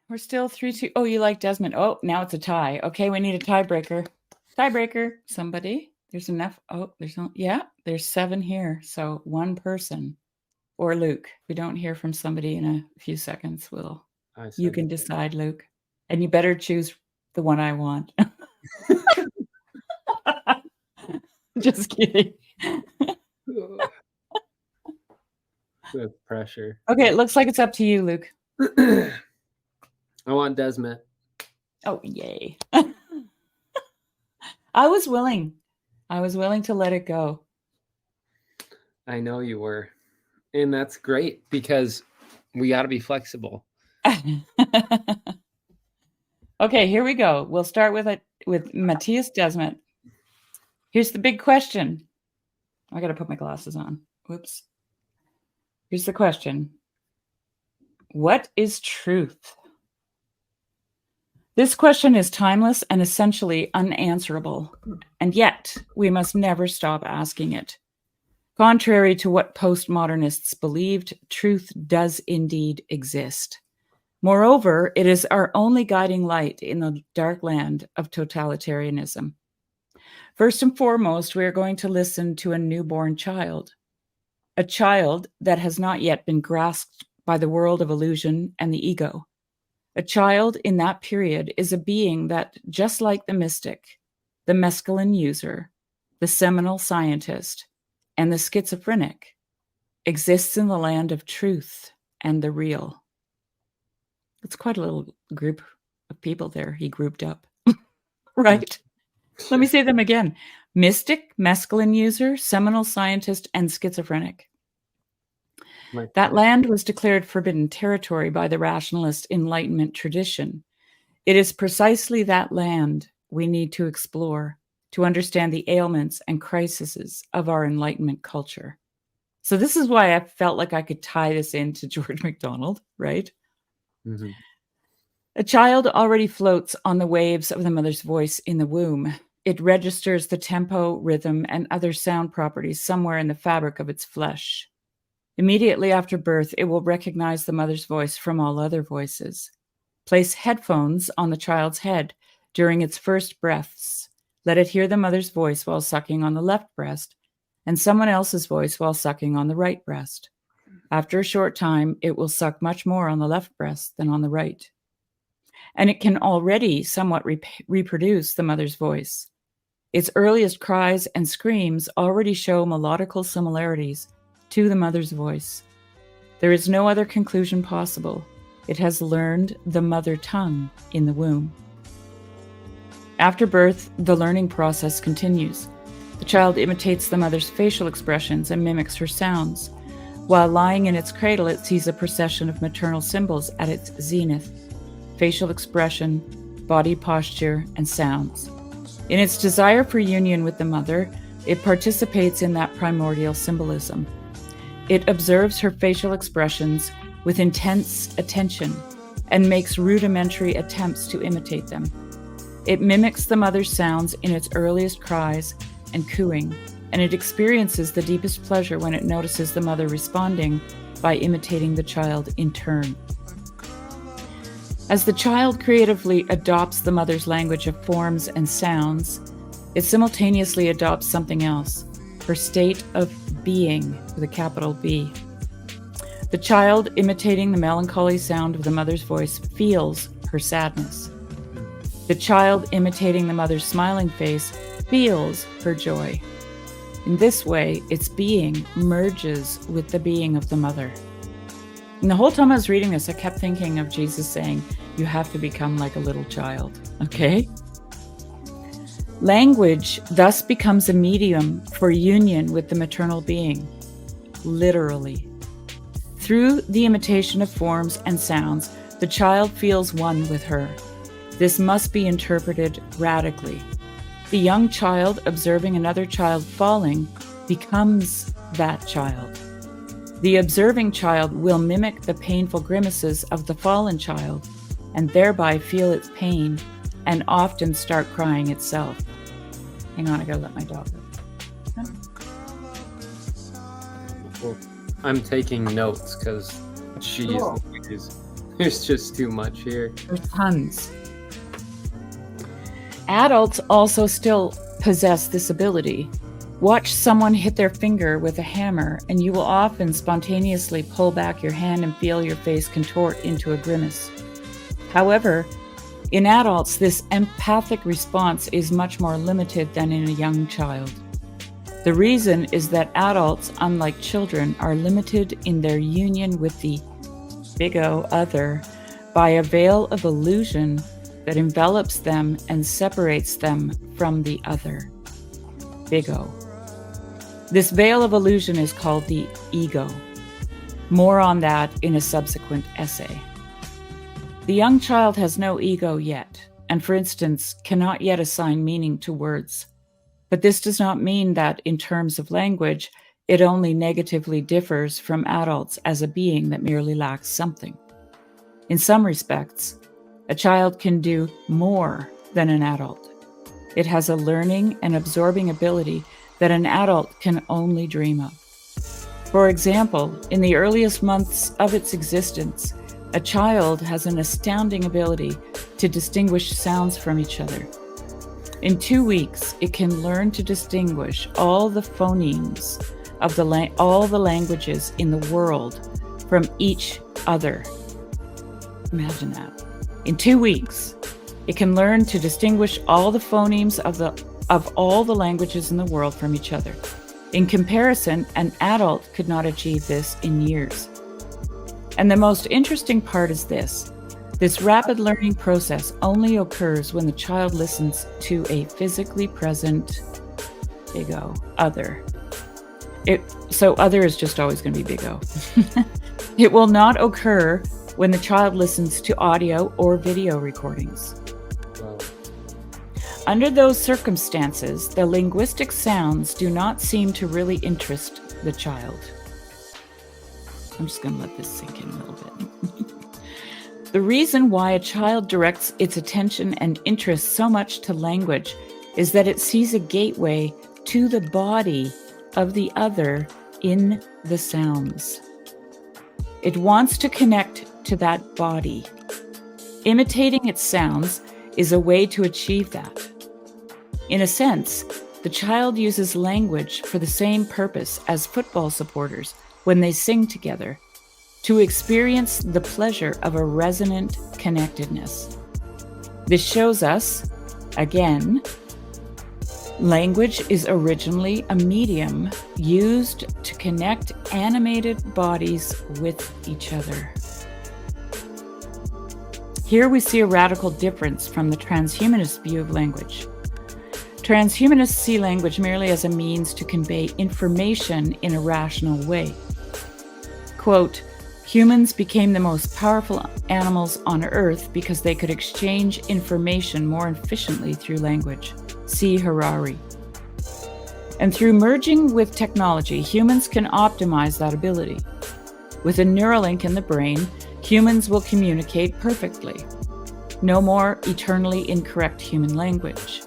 We're still 3-2. Oh, you like Desmond. Oh, now it's a tie. Okay, we need a tiebreaker. Tiebreaker. Somebody. There's enough. Oh, there's 7 here. So one person. Or Luke. If we don't hear from somebody in a few seconds, you can decide, Luke. And you better choose the one I want. Just kidding. With pressure. Okay, it looks like it's up to you, Luke. I want Desmet. Oh, yay. I was willing to let it go. I know you were. And that's great because we got to be flexible. Okay, here we go. We'll start with Mattias Desmet. Here's the big question. I got to put my glasses on. Whoops. Here's the question. What is truth? This question is timeless and essentially unanswerable, and yet we must never stop asking it. Contrary to what postmodernists believed, truth does indeed exist. Moreover, it is our only guiding light in the dark land of totalitarianism. First and foremost, we are going to listen to a newborn child, a child that has not yet been grasped by the world of illusion and the ego. A child in that period is a being that, just like the mystic, the mescaline user, the seminal scientist, and the schizophrenic, exists in the land of truth and the real. It's quite a little group of people there he grouped up. Right? Let me say them again. Mystic, mescaline user, seminal scientist, and schizophrenic. That land was declared forbidden territory by the rationalist Enlightenment tradition. It is precisely that land we need to explore to understand the ailments and crises of our Enlightenment culture. So this is why I felt like I could tie this into George MacDonald, right? Mm-hmm. A child already floats on the waves of the mother's voice in the womb. It registers the tempo, rhythm, and other sound properties somewhere in the fabric of its flesh. Immediately after birth, it will recognize the mother's voice from all other voices. Place headphones on the child's head during its first breaths. Let it hear the mother's voice while sucking on the left breast and someone else's voice while sucking on the right breast. After a short time, it will suck much more on the left breast than on the right. And it can already somewhat reproduce the mother's voice. Its earliest cries and screams already show melodical similarities to the mother's voice. There is no other conclusion possible. It has learned the mother tongue in the womb. After birth, the learning process continues. The child imitates the mother's facial expressions and mimics her sounds. While lying in its cradle, it sees a procession of maternal symbols at its zenith: facial expression, body posture, and sounds. In its desire for union with the mother, it participates in that primordial symbolism. It observes her facial expressions with intense attention and makes rudimentary attempts to imitate them. It mimics the mother's sounds in its earliest cries and cooing, and it experiences the deepest pleasure when it notices the mother responding by imitating the child in turn. As the child creatively adopts the mother's language of forms and sounds, it simultaneously adopts something else, her state of being with a capital B. The child, imitating the melancholy sound of the mother's voice, feels her sadness. The child, imitating the mother's smiling face, feels her joy. In this way, its being merges with the being of the mother. And the whole time I was reading this, I kept thinking of Jesus saying, you have to become like a little child, okay? Language thus becomes a medium for union with the maternal being, literally. Through the imitation of forms and sounds, the child feels one with her. This must be interpreted radically. The young child observing another child falling becomes that child. The observing child will mimic the painful grimaces of the fallen child and thereby feel its pain and often start crying itself. Hang on, I gotta let my dog go. Well, I'm taking notes because she is. There's just too much here. There's tons. Adults also still possess this ability. Watch someone hit their finger with a hammer, and you will often spontaneously pull back your hand and feel your face contort into a grimace. However, in adults, this empathic response is much more limited than in a young child. The reason is that adults, unlike children, are limited in their union with the big O other by a veil of illusion that envelops them and separates them from the other. Big O. This veil of illusion is called the ego. More on that in a subsequent essay. The young child has no ego yet, and for instance, cannot yet assign meaning to words. But this does not mean that, in terms of language, it only negatively differs from adults as a being that merely lacks something. In some respects, a child can do more than an adult. It has a learning and absorbing ability that an adult can only dream of. For example, in the earliest months of its existence, a child has an astounding ability to distinguish sounds from each other. In 2 weeks, it can learn to distinguish all the phonemes of all the languages in the world from each other. Imagine that. In 2 weeks, it can learn to distinguish all the phonemes of all the languages in the world from each other. In comparison, an adult could not achieve this in years. And the most interesting part is this. This rapid learning process only occurs when the child listens to a physically present big O, other. So other is just always going to be big O. It will not occur when the child listens to audio or video recordings. Wow. Under those circumstances, the linguistic sounds do not seem to really interest the child. I'm just going to let this sink in a little bit. The reason why a child directs its attention and interest so much to language is that it sees a gateway to the body of the other in the sounds. It wants to connect to that body. Imitating its sounds is a way to achieve that. In a sense, the child uses language for the same purpose as football supporters when they sing together, to experience the pleasure of a resonant connectedness. This shows us, again, language is originally a medium used to connect animated bodies with each other. Here we see a radical difference from the transhumanist view of language. Transhumanists see language merely as a means to convey information in a rational way. Quote, humans became the most powerful animals on Earth because they could exchange information more efficiently through language. See Harari. And through merging with technology, humans can optimize that ability. With a Neuralink in the brain, humans will communicate perfectly. No more eternally incorrect human language.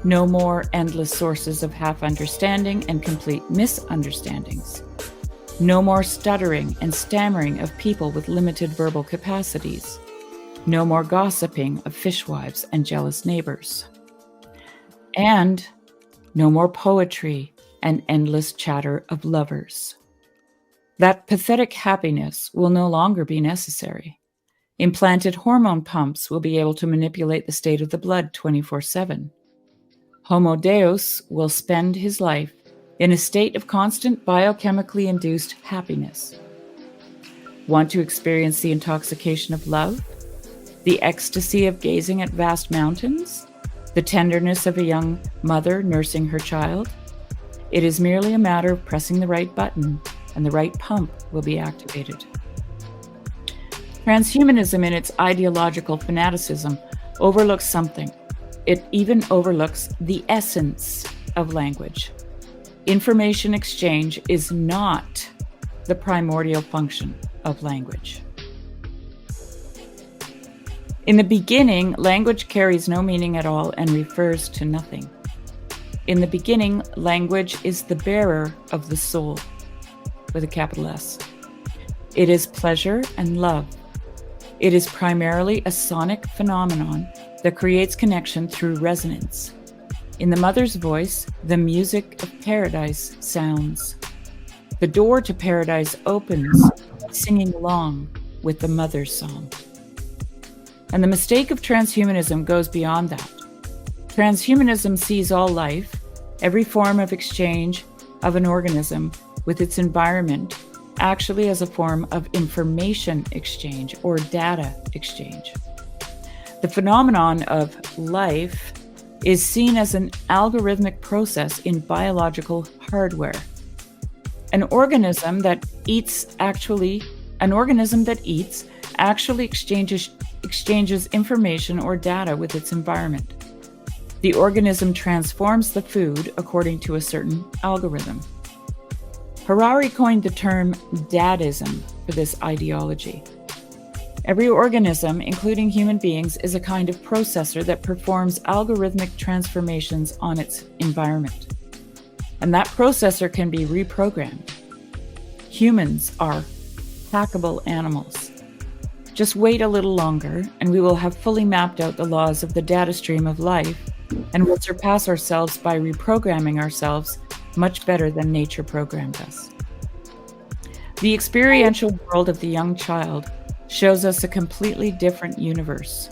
No more endless sources of half-understanding and complete misunderstandings. No more stuttering and stammering of people with limited verbal capacities. No more gossiping of fishwives and jealous neighbors. And no more poetry and endless chatter of lovers. That pathetic happiness will no longer be necessary. Implanted hormone pumps will be able to manipulate the state of the blood 24/7. Homo Deus will spend his life in a state of constant biochemically induced happiness. Want to experience the intoxication of love? The ecstasy of gazing at vast mountains? The tenderness of a young mother nursing her child? It is merely a matter of pressing the right button, and the right pump will be activated. Transhumanism, in its ideological fanaticism, overlooks something. It even overlooks the essence of language. Information exchange is not the primordial function of language. In the beginning, language carries no meaning at all and refers to nothing. In the beginning, language is the bearer of the soul, with a capital S. It is pleasure and love. It is primarily a sonic phenomenon that creates connection through resonance. In the mother's voice, the music of paradise sounds. The door to paradise opens, singing along with the mother's song. And the mistake of transhumanism goes beyond that. Transhumanism sees all life, every form of exchange of an organism with its environment, actually as a form of information exchange or data exchange. The phenomenon of life is seen as an algorithmic process in biological hardware. An organism that eats actually exchanges information or data with its environment. The organism transforms the food according to a certain algorithm. Harari coined the term dadism for this ideology. Every organism, including human beings, is a kind of processor that performs algorithmic transformations on its environment. And that processor can be reprogrammed. Humans are hackable animals. Just wait a little longer, and we will have fully mapped out the laws of the data stream of life, and will surpass ourselves by reprogramming ourselves much better than nature programmed us. The experiential world of the young child shows us a completely different universe.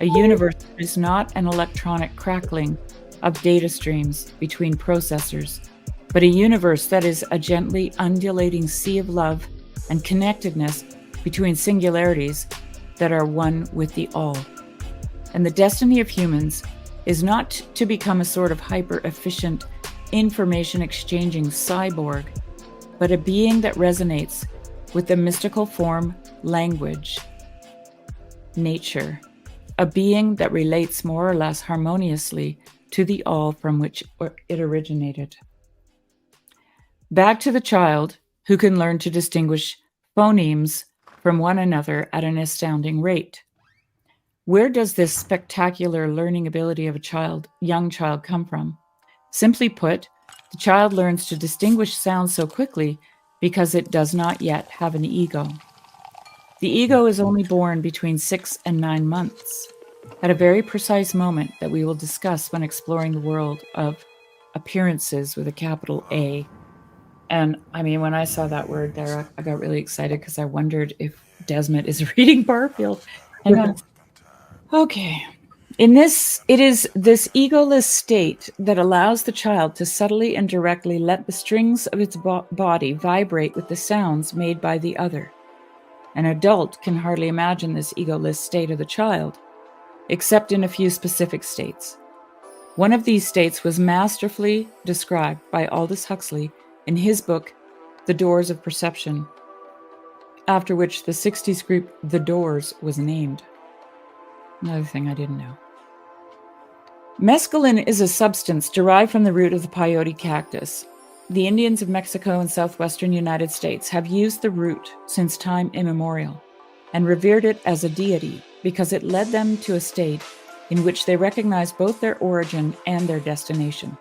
A universe that is not an electronic crackling of data streams between processors, but a universe that is a gently undulating sea of love and connectedness between singularities that are one with the all. And the destiny of humans is not to become a sort of hyper-efficient, information-exchanging cyborg, but a being that resonates with the mystical form, language, nature, a being that relates more or less harmoniously to the all from which it originated. Back to the child, who can learn to distinguish phonemes from one another at an astounding rate. Where does this spectacular learning ability of a young child come from? Simply put, the child learns to distinguish sounds so quickly because it does not yet have an ego. The ego is only born between 6 and 9 months, at a very precise moment that we will discuss when exploring the world of appearances with a capital A. And I mean, when I saw that word there, I got really excited because I wondered if Desmet is reading Barfield. Hang on. Okay. It is this egoless state that allows the child to subtly and directly let the strings of its body vibrate with the sounds made by the other. An adult can hardly imagine this egoless state of the child, except in a few specific states. One of these states was masterfully described by Aldous Huxley in his book, The Doors of Perception, after which the 60s group The Doors was named. Another thing I didn't know. Mescaline is a substance derived from the root of the peyote cactus. The Indians of Mexico and southwestern United States have used the root since time immemorial and revered it as a deity because it led them to a state in which they recognized both their origin and their destination.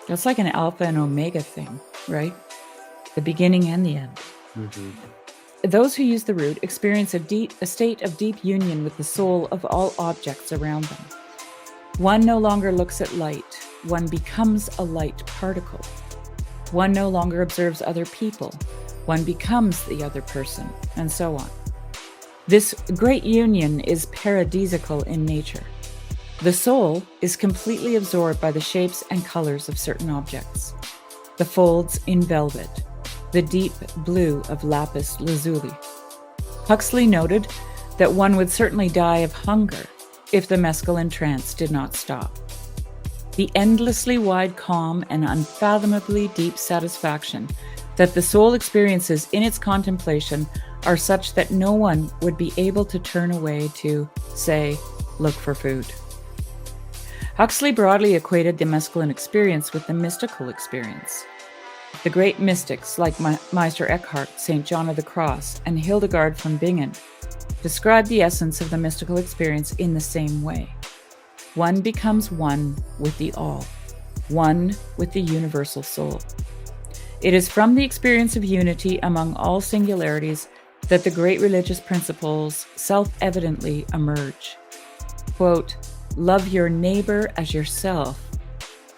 That's like an alpha and omega thing, right? The beginning and the end. Mm-hmm. Those who use the root experience a state of deep union with the soul of all objects around them. One no longer looks at light. One becomes a light particle. One no longer observes other people. One becomes the other person, and so on. This great union is paradisiacal in nature. The soul is completely absorbed by the shapes and colors of certain objects. The folds in velvet, the deep blue of lapis lazuli. Huxley noted that one would certainly die of hunger if the mescaline trance did not stop. The endlessly wide calm and unfathomably deep satisfaction that the soul experiences in its contemplation are such that no one would be able to turn away to, say, look for food. Huxley broadly equated the mescaline experience with the mystical experience. The great mystics like Meister Eckhart, St. John of the Cross, and Hildegard von Bingen describe the essence of the mystical experience in the same way. One becomes one with the all, one with the universal soul. It is from the experience of unity among all singularities that the great religious principles self-evidently emerge. Quote, love your neighbor as yourself.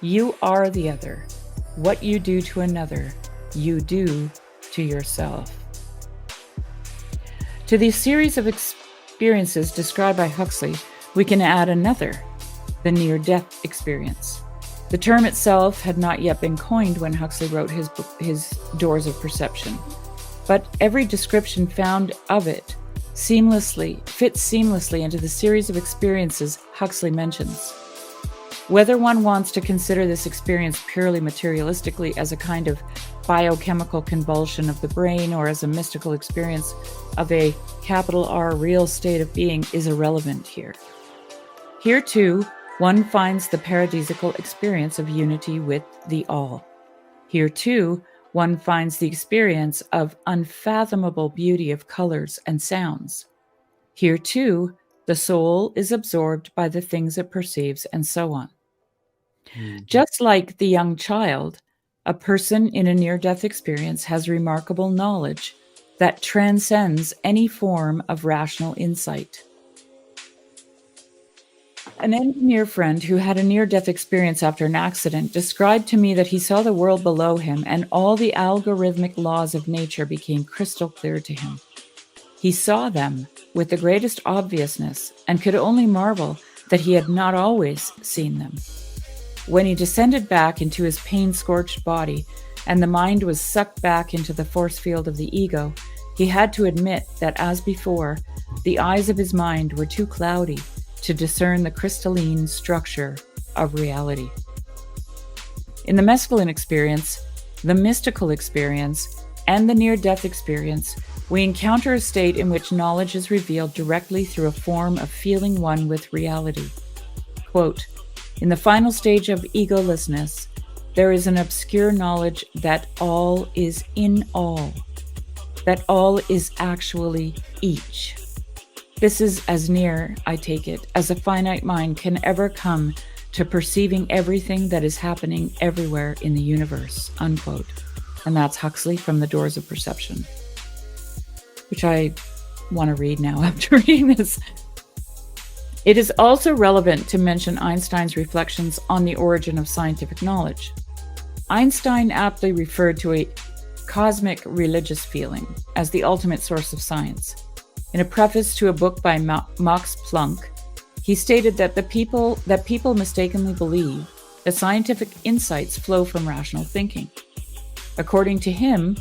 You are the other. What you do to another, you do to yourself. To the series of experiences described by Huxley, we can add another, the near-death experience. The term itself had not yet been coined when Huxley wrote his Doors of Perception, but every description found of it fits seamlessly into the series of experiences Huxley mentions. Whether one wants to consider this experience purely materialistically as a kind of biochemical convulsion of the brain or as a mystical experience of a capital R real state of being is irrelevant here. Here, too, one finds the paradisiacal experience of unity with the all. Here, too, one finds the experience of unfathomable beauty of colors and sounds. Here, too, the soul is absorbed by the things it perceives, and so on. Just like the young child, a person in a near-death experience has remarkable knowledge that transcends any form of rational insight. An engineer friend who had a near-death experience after an accident described to me that he saw the world below him and all the algorithmic laws of nature became crystal clear to him. He saw them with the greatest obviousness and could only marvel that he had not always seen them. When he descended back into his pain-scorched body and the mind was sucked back into the force field of the ego, he had to admit that, as before, the eyes of his mind were too cloudy to discern the crystalline structure of reality. In the mescaline experience, the mystical experience, and the near-death experience, we encounter a state in which knowledge is revealed directly through a form of feeling one with reality. Quote, in the final stage of egolessness, there is an obscure knowledge that all is in all, that all is actually each. This is as near, I take it, as a finite mind can ever come to perceiving everything that is happening everywhere in the universe, unquote. And that's Huxley from The Doors of Perception, which I want to read now after reading this. It is also relevant to mention Einstein's reflections on the origin of scientific knowledge. Einstein aptly referred to a cosmic religious feeling as the ultimate source of science. In a preface to a book by Max Planck, he stated that people mistakenly believe that scientific insights flow from rational thinking. According to him,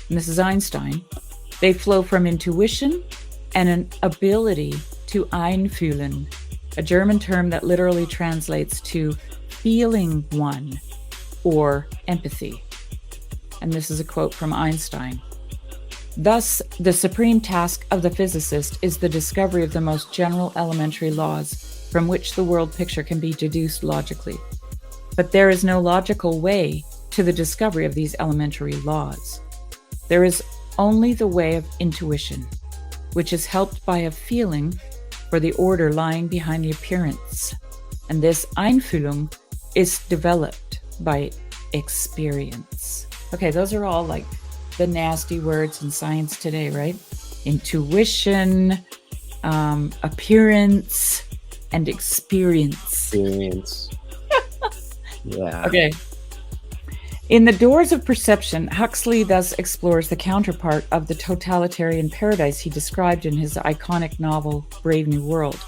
and this is Einstein, they flow from intuition and an ability to einfühlen, a German term that literally translates to feeling one or empathy. And this is a quote from Einstein. Thus, the supreme task of the physicist is the discovery of the most general elementary laws from which the world picture can be deduced logically. But there is no logical way to the discovery of these elementary laws. There is only the way of intuition, which is helped by a feeling for the order lying behind the appearance. And this Einfühlung is developed by experience. Okay, those are all like the nasty words in science today, right? Intuition, appearance, and experience. Yeah. Okay. In The Doors of Perception, Huxley thus explores the counterpart of the totalitarian paradise he described in his iconic novel, Brave New World.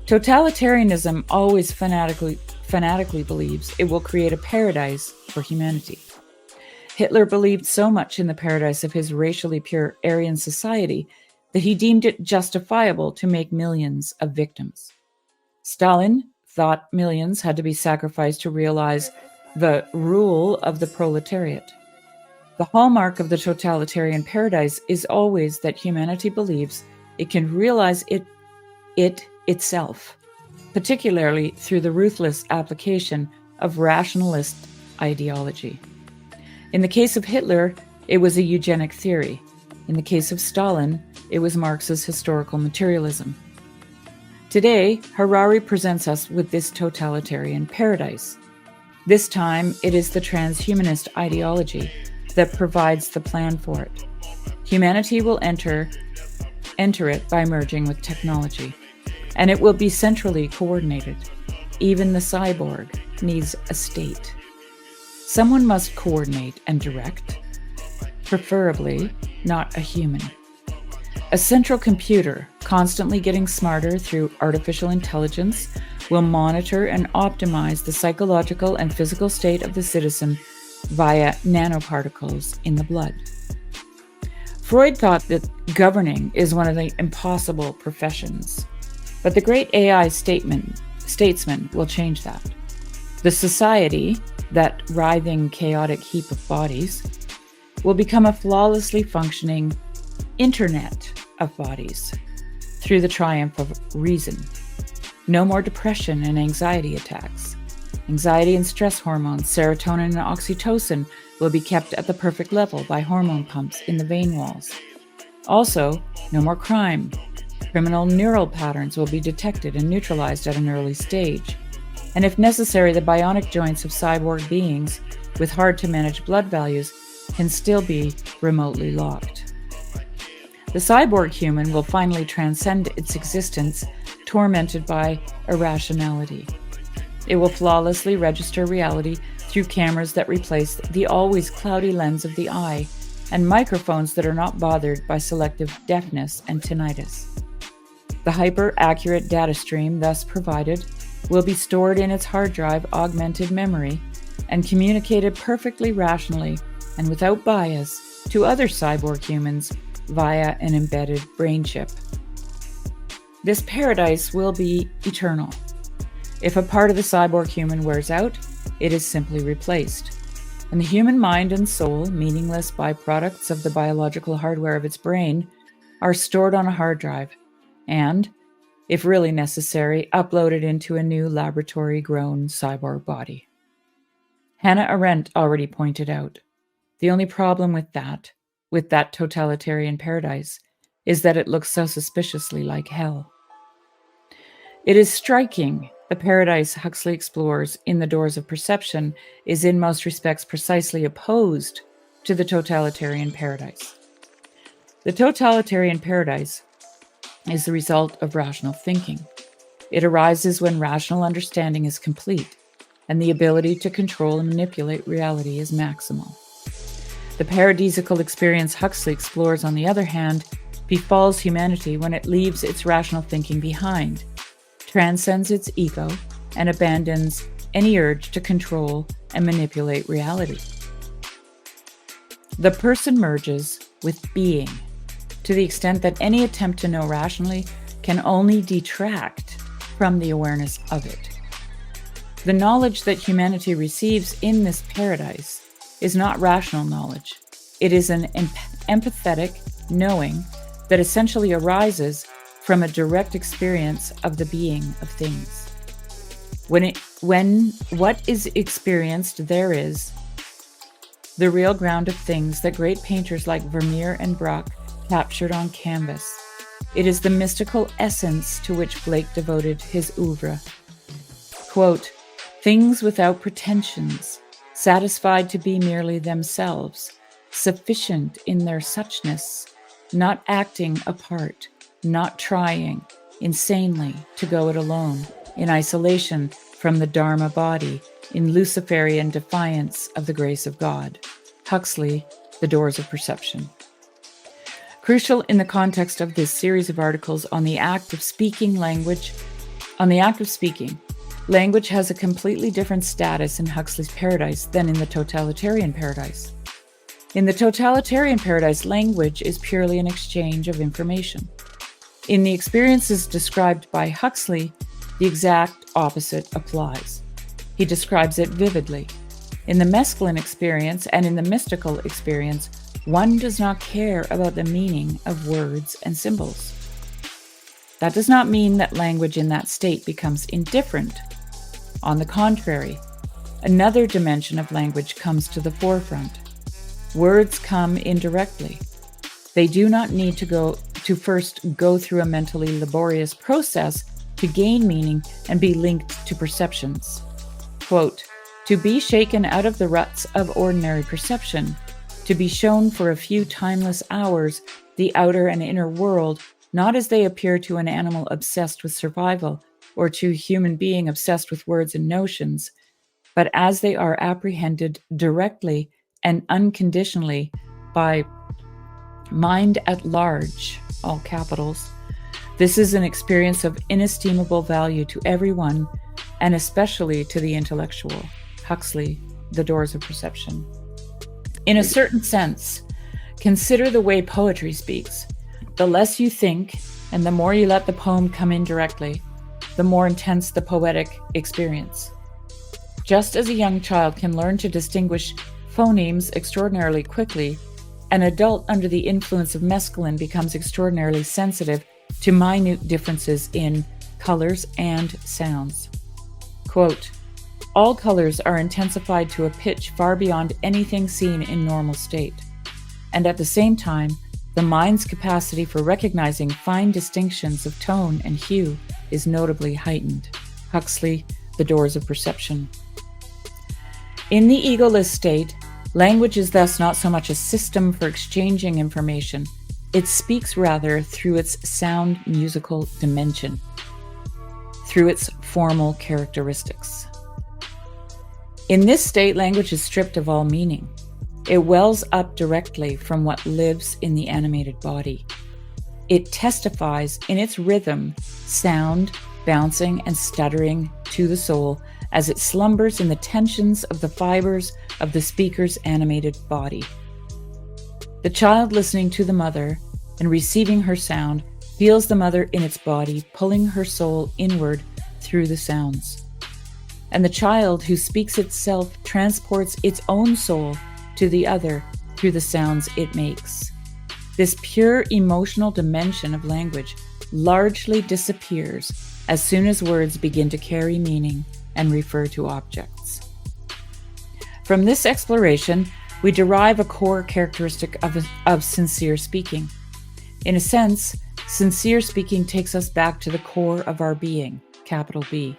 Totalitarianism always fanatically believes it will create a paradise for humanity. Hitler believed so much in the paradise of his racially pure Aryan society that he deemed it justifiable to make millions of victims. Stalin thought millions had to be sacrificed to realize the rule of the proletariat. The hallmark of the totalitarian paradise is always that humanity believes it can realize it itself, particularly through the ruthless application of rationalist ideology. In the case of Hitler, it was a eugenic theory. In the case of Stalin, it was Marx's historical materialism. Today, Harari presents us with this totalitarian paradise. This time, it is the transhumanist ideology that provides the plan for it. Humanity will enter it by merging with technology, and it will be centrally coordinated. Even the cyborg needs a state. Someone must coordinate and direct, preferably not a human. A central computer, constantly getting smarter through artificial intelligence, will monitor and optimize the psychological and physical state of the citizen via nanoparticles in the blood. Freud thought that governing is one of the impossible professions, but the great AI statesman will change that. The society, that writhing, chaotic heap of bodies, will become a flawlessly functioning internet of bodies through the triumph of reason. No more depression and anxiety attacks. Anxiety and stress hormones, serotonin and oxytocin, will be kept at the perfect level by hormone pumps in the vein walls. Also, no more crime. Criminal neural patterns will be detected and neutralized at an early stage. And if necessary, the bionic joints of cyborg beings with hard-to-manage blood values can still be remotely locked. The cyborg human will finally transcend its existence, tormented by irrationality. It will flawlessly register reality through cameras that replace the always cloudy lens of the eye and microphones that are not bothered by selective deafness and tinnitus. The hyper-accurate data stream thus provided will be stored in its hard drive augmented memory and communicated perfectly rationally and without bias to other cyborg humans via an embedded brain chip. This paradise will be eternal. If a part of the cyborg human wears out, it is simply replaced, and the human mind and soul, meaningless byproducts of the biological hardware of its brain, are stored on a hard drive and, if really necessary, uploaded into a new laboratory-grown cyborg body. Hannah Arendt already pointed out, the only problem with that totalitarian paradise, is that it looks so suspiciously like hell. It is striking the paradise Huxley explores in The Doors of Perception is in most respects precisely opposed to the totalitarian paradise. The totalitarian paradise is the result of rational thinking. It arises when rational understanding is complete and the ability to control and manipulate reality is maximal. The paradisiacal experience Huxley explores, on the other hand, befalls humanity when it leaves its rational thinking behind, transcends its ego, and abandons any urge to control and manipulate reality. The person merges with being, to the extent that any attempt to know rationally can only detract from the awareness of it. The knowledge that humanity receives in this paradise is not rational knowledge. It is an empathetic knowing that essentially arises from a direct experience of the being of things. When what is experienced, there is the real ground of things that great painters like Vermeer and Braque captured on canvas. It is the mystical essence to which Blake devoted his oeuvre. Quote, things without pretensions, satisfied to be merely themselves, sufficient in their suchness, not acting apart, not trying, insanely, to go it alone, in isolation from the Dharma body, in Luciferian defiance of the grace of God. Huxley, The Doors of Perception. Crucial in the context of this series of articles on the act of speaking, language has a completely different status in Huxley's paradise than in the totalitarian paradise. In the totalitarian paradise, language is purely an exchange of information. In the experiences described by Huxley, the exact opposite applies. He describes it vividly. In the mescaline experience and in the mystical experience, one does not care about the meaning of words and symbols. That does not mean that language in that state becomes indifferent. On the contrary, another dimension of language comes to the forefront. Words come indirectly. They do not need to first go through a mentally laborious process to gain meaning and be linked to perceptions. Quote, to be shaken out of the ruts of ordinary perception, to to be shown for a few timeless hours the outer and inner world, not as they appear to an animal obsessed with survival or to a human being obsessed with words and notions, but as they are apprehended directly and unconditionally by mind at large, all capitals. This is an experience of inestimable value to everyone, and especially to the intellectual. Huxley, The Doors of Perception. In a certain sense, consider the way poetry speaks. The less you think, and the more you let the poem come in directly, the more intense the poetic experience. Just as a young child can learn to distinguish phonemes extraordinarily quickly, an adult under the influence of mescaline becomes extraordinarily sensitive to minute differences in colors and sounds. Quote, all colors are intensified to a pitch far beyond anything seen in normal state. And at the same time, the mind's capacity for recognizing fine distinctions of tone and hue is notably heightened. Huxley, The Doors of Perception. In the egoless state, language is thus not so much a system for exchanging information. It speaks rather through its sound musical dimension, through its formal characteristics. In this state, language is stripped of all meaning. It wells up directly from what lives in the animated body. It testifies in its rhythm, sound, bouncing and stuttering to the soul as it slumbers in the tensions of the fibers of the speaker's animated body. The child listening to the mother and receiving her sound feels the mother in its body pulling her soul inward through the sounds. And the child who speaks itself transports its own soul to the other through the sounds it makes. This pure emotional dimension of language largely disappears as soon as words begin to carry meaning and refer to objects. From this exploration, we derive a core characteristic of sincere speaking. In a sense, sincere speaking takes us back to the core of our being, capital B.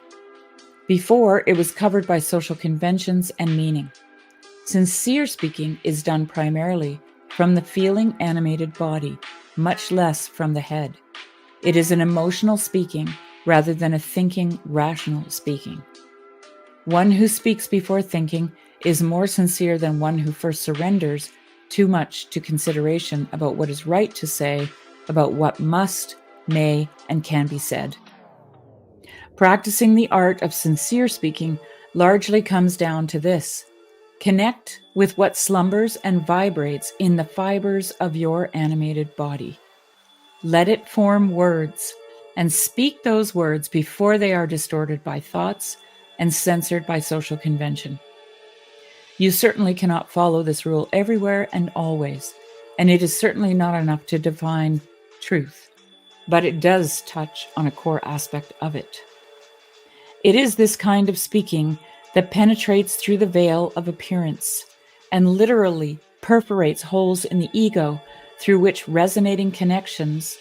Before, it was covered by social conventions and meaning. Sincere speaking is done primarily from the feeling animated body, much less from the head. It is an emotional speaking rather than a thinking, rational speaking. One who speaks before thinking is more sincere than one who first surrenders too much to consideration about what is right to say, about what must, may, and can be said. Practicing the art of sincere speaking largely comes down to this: connect with what slumbers and vibrates in the fibers of your animated body. Let it form words, and speak those words before they are distorted by thoughts and censored by social convention. You certainly cannot follow this rule everywhere and always, and it is certainly not enough to define truth, but it does touch on a core aspect of it. It is this kind of speaking that penetrates through the veil of appearance and literally perforates holes in the ego through which resonating connections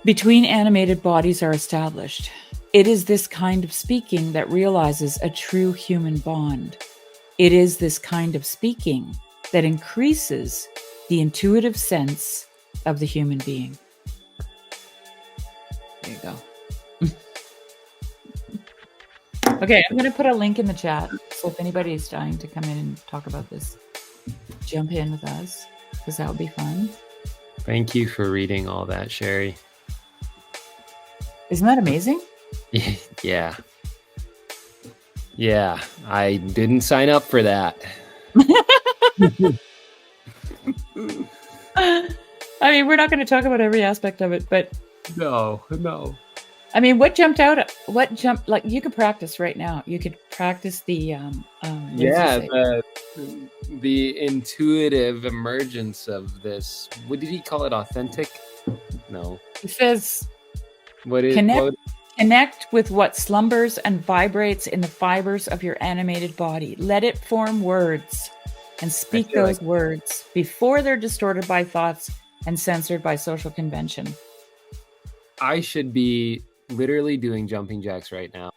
between animated bodies are established. It is this kind of speaking that realizes a true human bond. It is this kind of speaking that increases the intuitive sense of the human being. There you go. Okay, I'm going to put a link in the chat, so if anybody is dying to come in and talk about this, jump in with us, because that would be fun. Thank you for reading all that, Sherry. Isn't that amazing? Yeah. Yeah, I didn't sign up for that. I mean, we're not going to talk about every aspect of it, but... No. I mean, what jumped out? Like, you could practice right now. You could practice the... the intuitive emergence of this. What did he call it? Authentic? No. He says... Connect with what slumbers and vibrates in the fibers of your animated body. Let it form words, and speak those words before they're distorted by thoughts and censored by social convention. I should be literally doing jumping jacks right now.